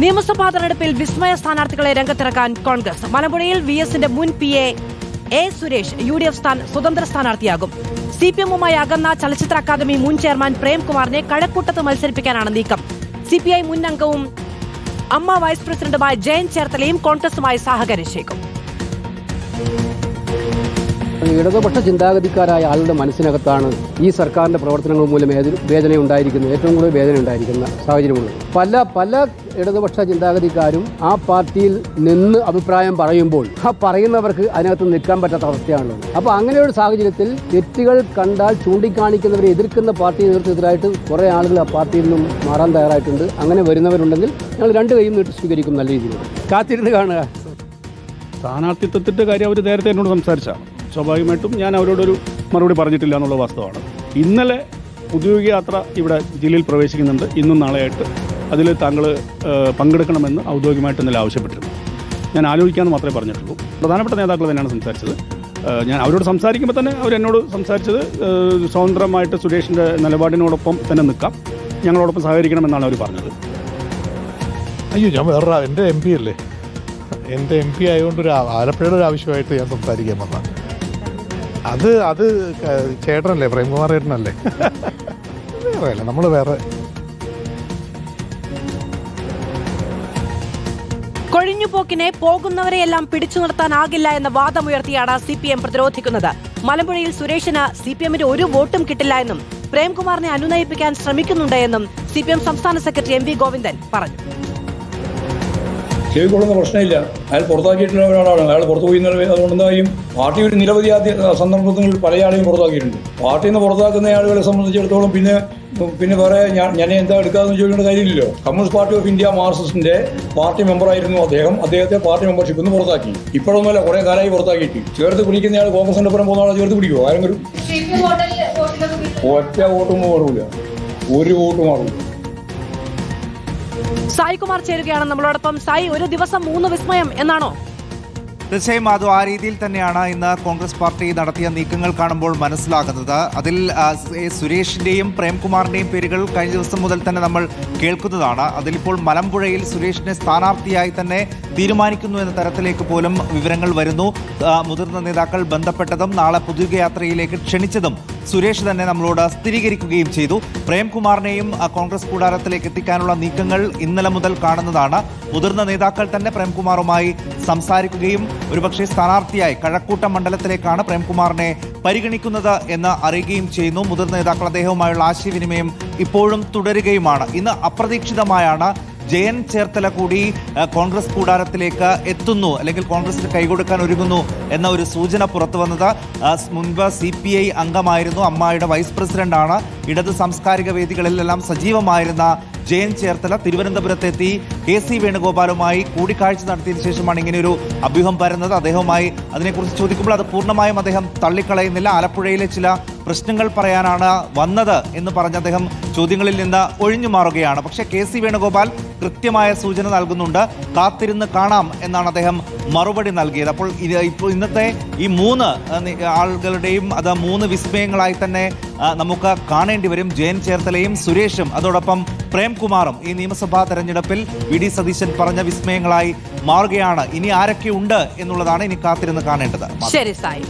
നിയമസഭാ തെരഞ്ഞെടുപ്പിൽ വിസ്മയ സ്ഥാനാർത്ഥികളെ രംഗത്തിറക്കാൻ കോൺഗ്രസ്. മലമ്പുഴയിൽ VSന്റെ മുൻ PA A. സുരേഷ് UDF സ്വതന്ത്ര സ്ഥാനാർത്ഥിയാകും. CPM-ഉമായി അകന്ന ചലച്ചിത്ര അക്കാദമി മുൻ ചെയർമാൻ പ്രേംകുമാറിനെ കഴക്കൂട്ടത്ത് മത്സരിപ്പിക്കാനാണ് നീക്കം. CPI മുൻ അംഗവും അമ്മ വൈസ് പ്രസിഡന്റുമായ ജയൻ ചേർത്തലയും കോൺഗ്രസുമായി സഹകരിച്ചേക്കും. ഇടതുപക്ഷ ചിന്താഗതിക്കാരായ ആളുടെ മനസ്സിനകത്താണ് ഈ സർക്കാരിൻ്റെ പ്രവർത്തനങ്ങൾ മൂലം വേദന ഉണ്ടായിരിക്കുന്നത്, ഏറ്റവും കൂടുതൽ വേദന ഉണ്ടായിരിക്കുന്ന സാഹചര്യമുള്ളത്. പല ഇടതുപക്ഷ ചിന്താഗതിക്കാരും ആ പാർട്ടിയിൽ നിന്ന് അഭിപ്രായം പറയുമ്പോൾ ആ പറയുന്നവർക്ക് അതിനകത്ത് നിൽക്കാൻ പറ്റാത്ത അവസ്ഥയാണുള്ളത്. അപ്പോൾ അങ്ങനെയൊരു സാഹചര്യത്തിൽ തെറ്റുകൾ കണ്ടാൽ ചൂണ്ടിക്കാണിക്കുന്നവരെ എതിർക്കുന്ന പാർട്ടി നേതൃത്വത്തിലായിട്ട് കുറേ ആളുകൾ ആ പാർട്ടിയിൽ നിന്നും മാറാൻ തയ്യാറായിട്ടുണ്ട്. അങ്ങനെ വരുന്നവരുണ്ടെങ്കിൽ ഞങ്ങൾ രണ്ട് കൈയും നീട്ടി സ്വീകരിക്കും. നല്ല രീതിയിൽ കാത്തിരുന്ന് കാണുക. സ്ഥാനാർത്ഥിത്വത്തിൻ്റെ കാര്യം അവർ നേരത്തെ എന്നോട് സംസാരിച്ചാണ്. സ്വാഭാവികമായിട്ടും ഞാൻ അവരോടൊരു മറുപടി പറഞ്ഞിട്ടില്ല എന്നുള്ള വാസ്തവമാണ്. ഇന്നലെ ഔദ്യോഗിക യാത്ര ഇവിടെ ജില്ലയിൽ പ്രവേശിക്കുന്നുണ്ട്. ഇന്നും നാളെയായിട്ട് അതിൽ താങ്കൾ പങ്കെടുക്കണമെന്ന് ഔദ്യോഗികമായിട്ട് ഇന്നലെ ആവശ്യപ്പെട്ടിരുന്നു. ഞാൻ ആലോചിക്കാമെന്ന് മാത്രമേ പറഞ്ഞിട്ടുള്ളൂ. പ്രധാനപ്പെട്ട നേതാക്കൾ തന്നെയാണ് സംസാരിച്ചത്. ഞാൻ അവരോട് സംസാരിക്കുമ്പോൾ തന്നെ അവരെന്നോട് സംസാരിച്ചത് സ്വതന്ത്രമായിട്ട് സുരേഷിൻ്റെ നിലപാടിനോടൊപ്പം തന്നെ നിൽക്കാം, ഞങ്ങളോടൊപ്പം സഹകരിക്കണമെന്നാണ് അവർ പറഞ്ഞത്. അയ്യോ, ഞാൻ വേറെ എൻ്റെ MP അല്ലേ, എൻ്റെ MP ആയതുകൊണ്ട് ആലപ്പുഴയുടെ ഒരു ആവശ്യമായിട്ട് ഞാൻ സംസാരിക്കാൻ വന്നതാണ്. അത് ചേട്ടനല്ലേ, പ്രേംകുമാർ ചേട്ടനല്ലേ, വേറെ അല്ല, നമ്മൾ വേറെ. കൊഴിഞ്ഞുപോക്കിനെ പോകുന്നവരെയെല്ലാം പിടിച്ചു നിർത്താനാകില്ല എന്ന വാദമുയർത്തിയാണ് CPM പ്രതിരോധിക്കുന്നത്. മലമ്പുഴയിൽ സുരേഷിന് CPM-ന്റെ ഒരു വോട്ടും കിട്ടില്ല എന്നും പ്രേംകുമാറിനെ അനുനയിപ്പിക്കാൻ ശ്രമിക്കുന്നുണ്ട് എന്നും CPM സംസ്ഥാന സെക്രട്ടറി MV ഗോവിന്ദൻ പറഞ്ഞു. ചെയ്തുകൊള്ളുന്ന പ്രശ്നമില്ല. അയാൾ പുറത്താക്കിയിട്ടുള്ള ഒരാളാണ്. അയാൾ പുറത്തു പോയി. അതുകൊണ്ടെന്തായും പാർട്ടി ഒരു നിരവധി സന്ദർഭങ്ങളിൽ പല ആളെയും പുറത്താക്കിയിട്ടുണ്ട്. പാർട്ടിയിൽ നിന്ന് പുറത്താക്കുന്ന ആളുകളെ സംബന്ധിച്ചിടത്തോളം പിന്നെ വേറെ ഞാൻ എന്താ എടുക്കാമെന്ന് ചോദിക്കേണ്ട കാര്യമില്ലല്ലോ. കമ്മ്യൂണിസ്റ്റ് പാർട്ടി ഓഫ് ഇന്ത്യ മാർക്സിസ്റ്റിന്റെ പാർട്ടി മെമ്പറായിരുന്നു അദ്ദേഹം. അദ്ദേഹത്തെ പാർട്ടി മെമ്പർഷിപ്പ് നിന്ന് പുറത്താക്കി. ഇപ്പോഴൊന്നുമല്ല, കുറെ കാലമായി പുറത്താക്കിയിട്ട്. ചേർത്ത് പിടിക്കുന്നയാൾ കോൺഗ്രസിന്റെ പുറം പോകുന്ന ആളെ ചേർത്ത് പിടിക്കുമോ? ആരെങ്കിലും ഒറ്റ വോട്ടും മാറില്ല, ഒരു വോട്ടും മാറില്ല. സായികുമാർ ചേരുകയാണ് നമ്മളോടൊപ്പം. സായി, ഒരു ദിവസം 3 വിസ്മയം എന്നാണോ? തീർച്ചയായും അത് ആ രീതിയിൽ തന്നെയാണ് ഇന്ന് കോൺഗ്രസ് പാർട്ടി നടത്തിയ നീക്കങ്ങൾ കാണുമ്പോൾ മനസ്സിലാകുന്നത്. അതിൽ സുരേഷിന്റെയും പ്രേംകുമാറിന്റെയും പേരുകൾ കഴിഞ്ഞ ദിവസം മുതൽ തന്നെ നമ്മൾ കേൾക്കുന്നതാണ്. അതിലിപ്പോൾ മലമ്പുഴയിൽ സുരേഷിനെ സ്ഥാനാർത്ഥിയായി തന്നെ തീരുമാനിക്കുന്നു എന്ന തരത്തിലേക്ക് പോലും വിവരങ്ങൾ വരുന്നു. മുതിർന്ന നേതാക്കൾ ബന്ധപ്പെട്ടതും നാളെ പൊതുയാത്രയിലേക്ക് ക്ഷണിച്ചതും സുരേഷ് തന്നെ നമ്മളോട് സ്ഥിരീകരിക്കുകയും ചെയ്തു. പ്രേംകുമാറിനെയും കോൺഗ്രസ് കൂടാരത്തിലേക്ക് എത്തിക്കാനുള്ള നീക്കങ്ങൾ ഇന്നലെ മുതൽ കാണുന്നതാണ്. മുതിർന്ന നേതാക്കൾ തന്നെ പ്രേംകുമാറുമായി സംസാരിക്കുകയും ഒരുപക്ഷെ സ്ഥാനാർത്ഥിയായി കഴക്കൂട്ടം മണ്ഡലത്തിലേക്കാണ് പ്രേംകുമാറിനെ പരിഗണിക്കുന്നത് എന്ന് അറിയുകയും ചെയ്യുന്നു. മുതിർന്ന നേതാക്കൾ അദ്ദേഹവുമായുള്ള ആശയവിനിമയം ഇപ്പോഴും തുടരുകയുമാണ്. ഇന്ന് അപ്രതീക്ഷിതമായാണ് ജയൻ ചേർത്തല കൂടി കോൺഗ്രസ് കൂടാരത്തിലേക്ക് എത്തുന്നു, അല്ലെങ്കിൽ കോൺഗ്രസിന് കൈകൊടുക്കാൻ ഒരുങ്ങുന്നു എന്ന ഒരു സൂചന പുറത്തു വന്നത്. മുൻപ് CPI അംഗമായിരുന്നു, അമ്മായിയുടെ വൈസ് പ്രസിഡന്റാണ്. ഇടത് സാംസ്കാരിക വേദികളിലെല്ലാം സജീവമായിരുന്ന ജയൻ ചേർത്തല തിരുവനന്തപുരത്തെത്തി KC വേണുഗോപാലുമായി കൂടിക്കാഴ്ച നടത്തിയതിനു ശേഷമാണ് ഇങ്ങനെയൊരു അഭ്യൂഹം പരന്നത്. അദ്ദേഹവുമായി അതിനെക്കുറിച്ച് ചോദിക്കുമ്പോൾ അത് പൂർണ്ണമായും അദ്ദേഹം തള്ളിക്കളയുന്നില്ല. ആലപ്പുഴയിലെ ചില പ്രശ്നങ്ങൾ പറയാനാണ് വന്നത് എന്ന് പറഞ്ഞ് അദ്ദേഹം ചോദ്യങ്ങളിൽ നിന്ന് ഒഴിഞ്ഞു മാറുകയാണ്. പക്ഷേ KC വേണുഗോപാൽ കൃത്യമായ സൂചന നൽകുന്നുണ്ട്. കാത്തിരുന്ന് കാണാം എന്നാണ് അദ്ദേഹം മറുപടി നൽകിയത്. അപ്പോൾ ഇന്നത്തെ ഈ 3 ആളുകളുടെയും അത് 3 വിസ്മയങ്ങളായി തന്നെ നമുക്ക് കാണേണ്ടി വരും. ജയൻ ചേർത്തലയും സുരേഷും അതോടൊപ്പം പ്രേംകുമാറും ഈ നിയമസഭാ തെരഞ്ഞെടുപ്പിൽ VD സതീശൻ പറഞ്ഞ വിസ്മയങ്ങളായി മാറുകയാണ്. ഇനി ആരൊക്കെ ഉണ്ട് എന്നുള്ളതാണ് ഇനി കാത്തിരുന്ന് കാണേണ്ടത്. ശരി സായി.